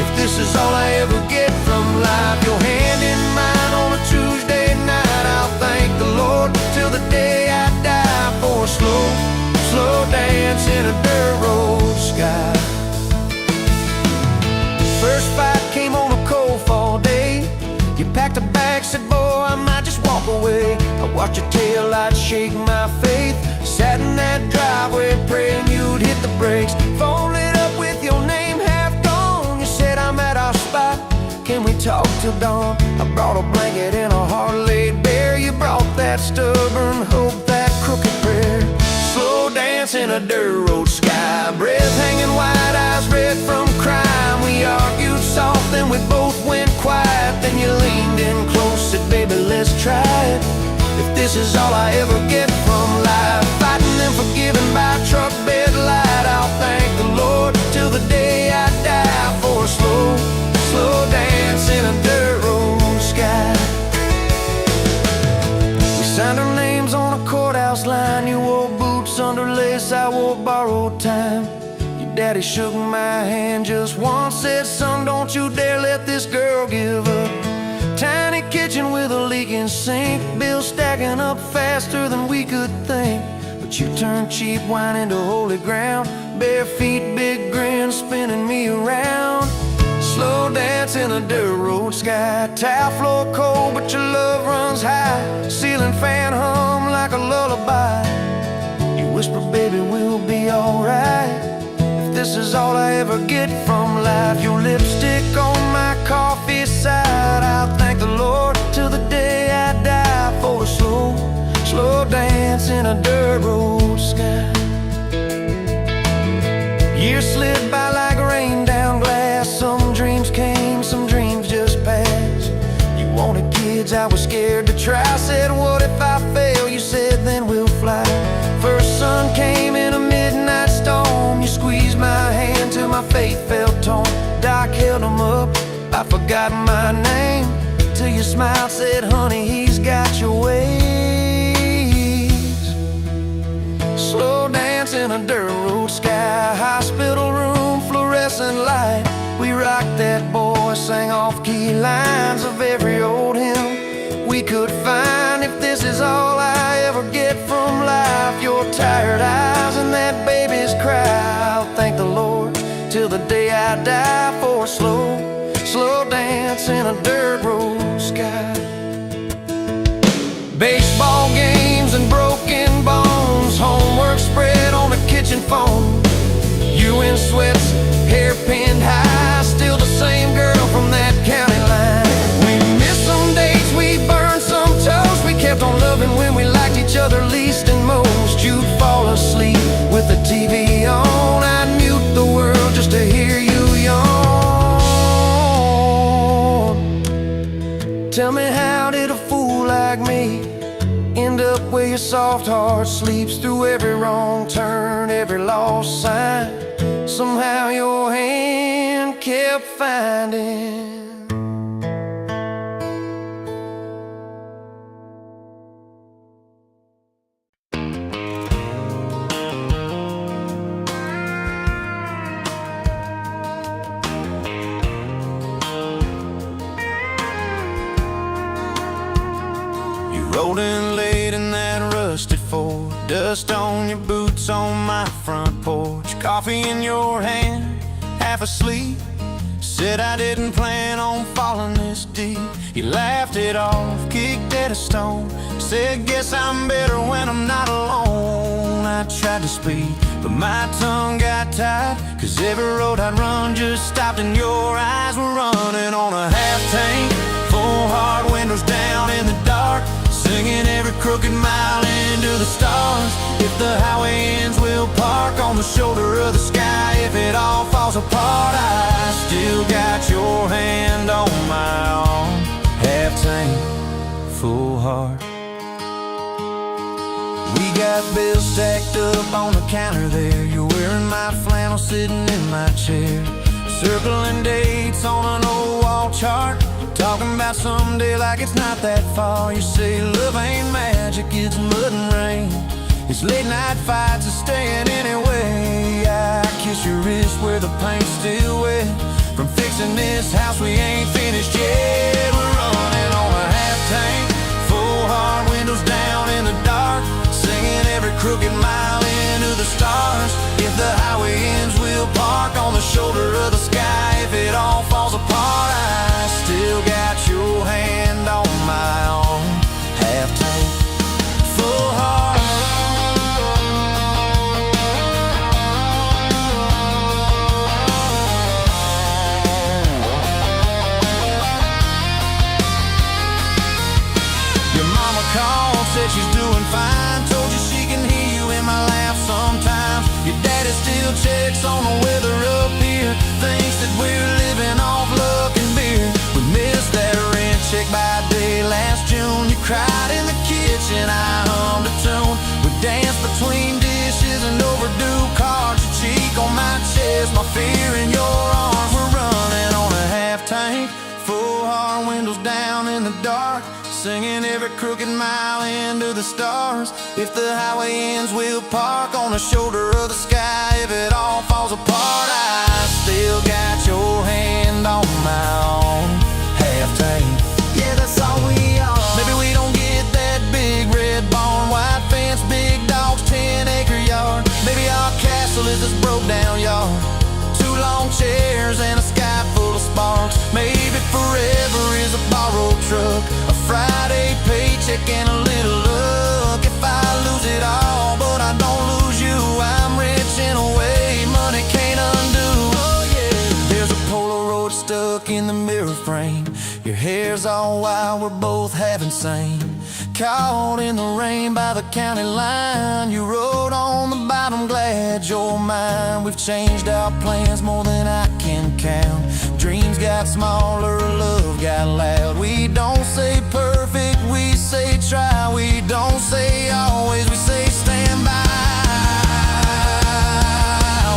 If this is all I ever get from life, your hand in mine on a Tuesday night, I'll thank the Lord till the day I die for a slow, slow dance in a dirt road sky. First fight came on a cold fall day. You packed a bag, said, boy, I might just walk away. I watched your taillights shake my faith, sat in that driveway praying you'd hit the brakes. Phone lit up with your name half gone. You said, I'm at our spot, can we talk till dawn? I brought a blanket and a heart laid bare. You brought that stubborn hope, that crooked prayer. Slow dance in a dirt road sky, breath hanging wide, eyes red from crime. We argued soft, then we both went quiet. Then you leaned in close, said, baby, let's try it. If this is all I ever get from life, fighting and forgiving by truck bed light, I'll thank the Lord till the day I die for a slow, slow dance in a dirt road sky. We signed our names on a courthouse line. You wore boots under lace, I wore borrowed time. Daddy shook my hand just once, said, son, don't you dare let this girl give up. Tiny kitchen with a leaking sink, bills stacking up faster than we could think. But you turned cheap wine into holy ground, bare feet, big grin, spinning me around. Slow dance in a dirt road sky, tile floor cold, but your love runs high. Ceiling fan hum like a lullaby. You whisper, baby, we'll be alright. This is all I ever get from life, your lipstick on my coffee side. I'll thank the Lord till the day I die for a slow, slow dance in a dirt road sky. Years slid by like rain down glass. Some dreams came, some dreams just passed. You wanted kids, I was scared to try. Said, what if I fail? You said, then we'll fly. First sun came in a midnight storm. You squeezed my hand till my faith felt torn. Doc held him up, I forgot my name, till you smiled, said, honey, he's got your ways. Slow dance in a dirt road sky, hospital room, fluorescent light. We rocked that boy, sang off-key lines of every old hymn we could find. If this is all I ever get from life, your tired eyes and that baby's cry, I'll thank the Lord till the day I die for a slow, slow dance in a dirt road sky. Baseball games and broken bones, homework spread on the kitchen phone. You in sweats, hair pinned high, soft heart sleeps through every wrong turn, every lost sign. Somehow your hand kept finding. Rolled in late in that rusted Ford, dust on your boots on my front porch, coffee in your hand, half asleep. Said I didn't plan on falling this deep. You laughed it off, kicked at a stone, said guess I'm better when I'm not alone. I tried to speak, but my tongue got tied, 'cause every road I'd run just stopped and your eyes were running on a half tank, full hard windows down in the dark, singing every crooked mile into the stars. If the highway ends, we'll park on the shoulder of the sky. If it all falls apart, I still got your hand on my arm. Half tank, full heart. We got bills stacked up on the counter there. You're wearing my flannel, sitting in my chair, circling dates on an old wall chart, talking about someday like it's not that far. You say love ain't magic, it's mud and rain. It's late night fights and staying anyway. I kiss your wrist where the paint's still wet from fixing this house we ain't finished yet. We're running on a half tank, full hard windows down in the dark, singing every crooked mile into the stars. If the highway ends, we'll park on the shoulder of the sky. If it all falls apart, I still got your hand on my arm. Half tank, full heart. Your mama called, said she's doing fine, told you she can hear you in my laugh sometimes. Your daddy still checks on the weather up here, thinks that we're living off luck and beer. We missed that rent check by day last June. You cried in the kitchen, I hummed a tune. We danced between dishes and overdue cards. Your cheek on my chest, my fear in your arms. We're running on a half tank, full hard windows down in the dark, singing every crooked mile into the stars. If the highway ends, we'll park on the shoulder of the sky. If it all falls apart, I still got your hand on my arm. Half tank, yeah, that's all we are. Maybe we don't get that big red barn, white fence, big dogs, 10-acre yard. Maybe our castle is this broke down yard, 2 long chairs and a sky full of sparks. Maybe forever is a borrowed truck, a Friday paycheck and a little luck. If I lose it all, but I don't lose you, I'm rich in a way money can't undo. Oh yeah, there's a Polaroid stuck in the mirror frame. Your hair's all wild, we're both half insane. Caught in the rain by the county line. You wrote on the bottom, glad you're mine. We've changed our plans more than I can count. Dreams got smaller, love got loud. We don't say perfect, we say try. We don't say always, we say stand by.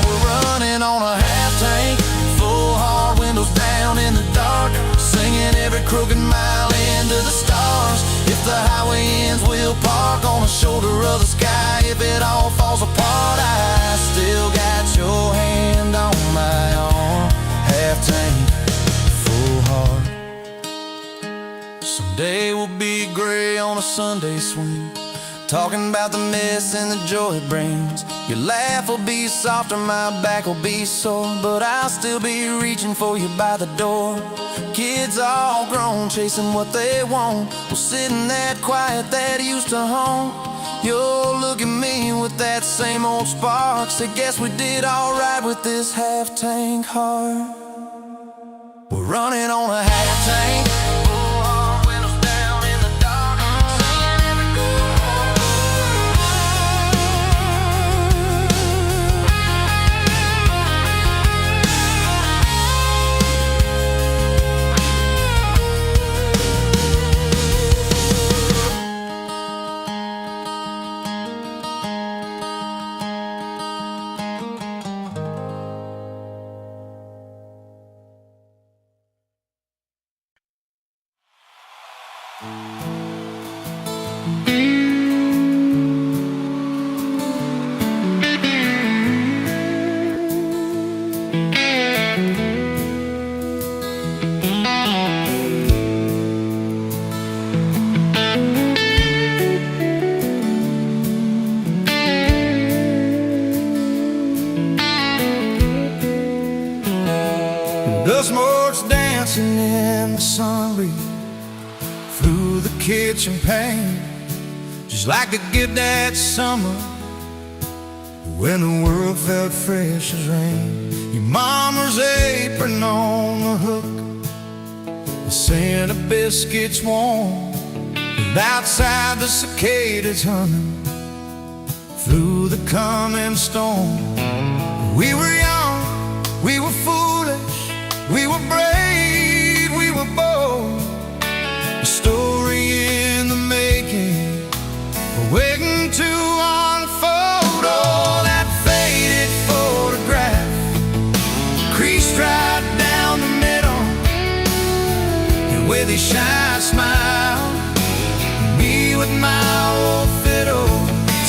We're running on a half tank, full hard windows down in the dark, singing every crooked mile into the stars. If the highway ends, we'll park on the shoulder of the sky. If it all falls apart, I still got your hand on my arm. Half tank, full heart. Someday we'll be gray on a Sunday swing, talking about the mess and the joy it brings. Your laugh will be softer, my back will be sore, but I'll still be reaching for you by the door. Kids all grown, chasing what they want, we'll sit in that quiet that used to haunt. You'll look at me with that same old spark, say guess we did alright with this half tank heart. We're running on a half tank, full hard windows down in the dark, singing every The smoke's dancing in the sun breeze through the kitchen pane, just like a gift that summer when the world felt fresh as rain. Your mama's apron on the hook, the scent of biscuits warm, and outside the cicadas humming through the coming storm. We were young, we were foolish, we were brave, we were bold. A story in the making, waiting to unfold. Oh, that faded photograph, creased right down the middle, and with his shy smile, me with my old fiddle.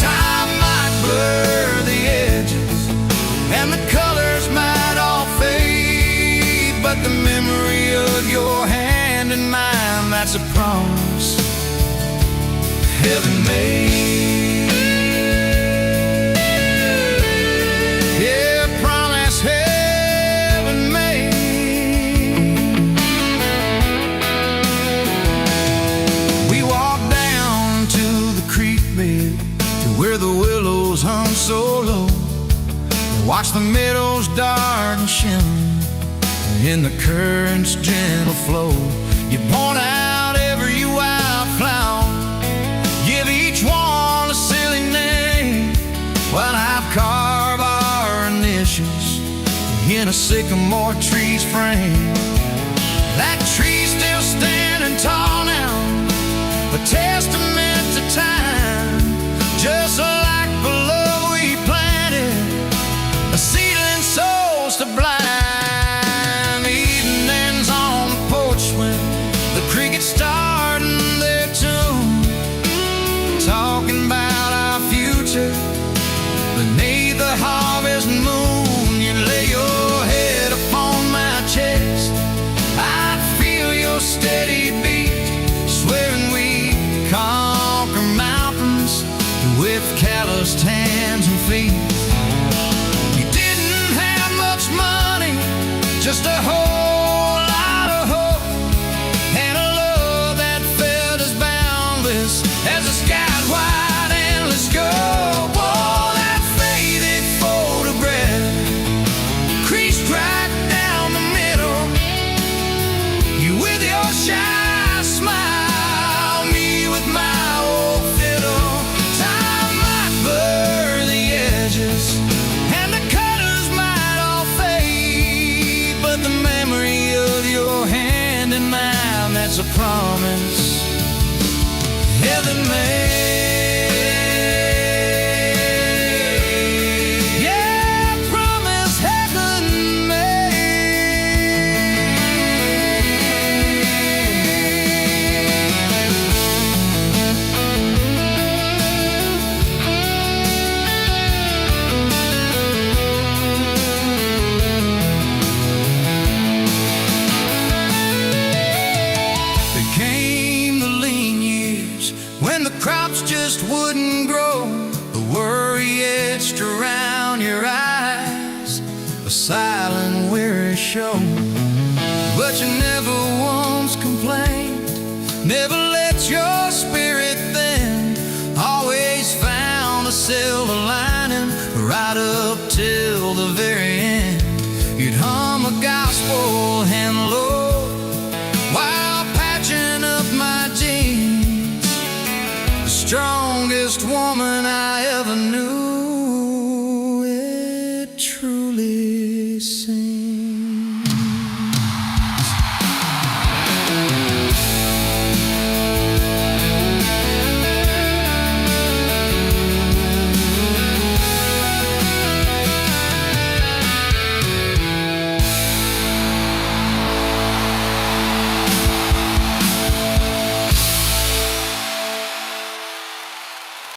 Time might blur the edges, and the colors might all fade, but the memory of your hand in mine, that's a promise heaven made. Yeah, promise heaven made. We walked down to the creek bed, to where the willows hung so low, watch the meadows dart and shimmer in the current's gentle flow. You point out every wildflower, give each one a silly name, while I've carved our initials in a sycamore tree's frame. That tree's still standing tall now, a testament to time, just like the love we planted, a seedling souls to blind. Evenings on the porch when the crickets starting their tune, talking about our future beneath the harvest moon. You lay your head upon my chest, I feel your steady beat, swearing we conquer mountains with calloused hands and feet. You didn't have much money, just a whole lot of hope, and a love that felt as boundless as the sky's wide endless scope. Oh, that faded photograph, creased right down the middle, you with your shy smile, me with my old fiddle. Time might blur the edges, and the colors might all fade, but the memory of your hand in mine, that's a promise heaven made. Yeah, promise heaven made. There came the lean years when the crops just wouldn't grow, the worry etched around your eyes, a silent weary show. But you never once complained, never let your spirit thin, always found a silver lining right up till the very end. You'd hum a gospel hymn low while patching up my jeans, the strongest woman I ever knew, it truly seemed.